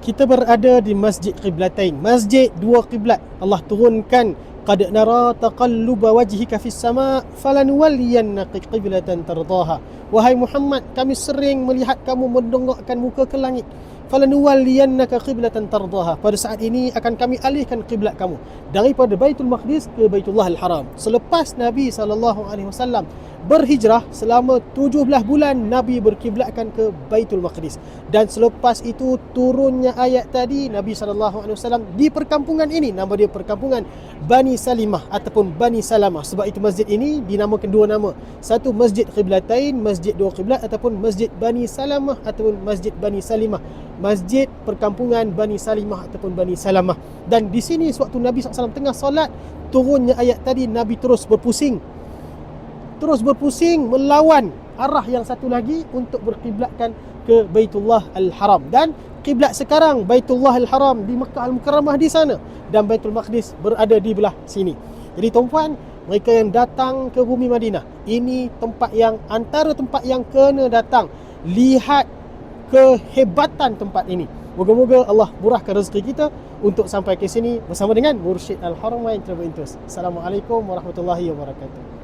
Kita berada di Masjid Qiblatain, masjid dua kiblat. Allah turunkan, qad nara taqalluba wajhika fis sama' falanuwalliyannaka qiblatan tardaha. Wahai Muhammad, kami sering melihat kamu mendongakkan muka ke langit. Falanuwalliyannaka qiblatan tardaha. Pada saat ini akan kami alihkan kiblat kamu daripada Baitul Maqdis ke Baitullah Al-Haram. Selepas Nabi SAW berhijrah selama 17 bulan, Nabi berkiblatkan ke Baitul Maqdis. Dan selepas itu turunnya ayat tadi, Nabi SAW di perkampungan ini, nama dia perkampungan Bani Salimah ataupun Bani Salamah. Sebab itu masjid ini dinamakan dua nama. Satu Masjid Qiblatain, masjid dua kiblat, ataupun Masjid Bani Salamah ataupun Masjid Bani Salimah. Masjid perkampungan Bani Salimah ataupun Bani Salamah. Dan di sini sewaktu Nabi SAW tengah solat, turunnya ayat tadi, Nabi terus berpusing melawan arah yang satu lagi untuk berkiblatkan ke Baitullah Al-Haram. Dan kiblat sekarang Baitullah Al-Haram di Makkah Al-Mukarramah di sana, dan Baitul Maqdis berada di belah sini. Jadi tuan-puan, mereka yang datang ke bumi Madinah, ini tempat yang antara tempat yang kena datang. Lihat kehebatan tempat ini. Moga-moga Allah murahkan rezeki kita untuk sampai ke sini bersama dengan Mursyid Al-Haramain Travel Tours. Assalamualaikum warahmatullahi wabarakatuh.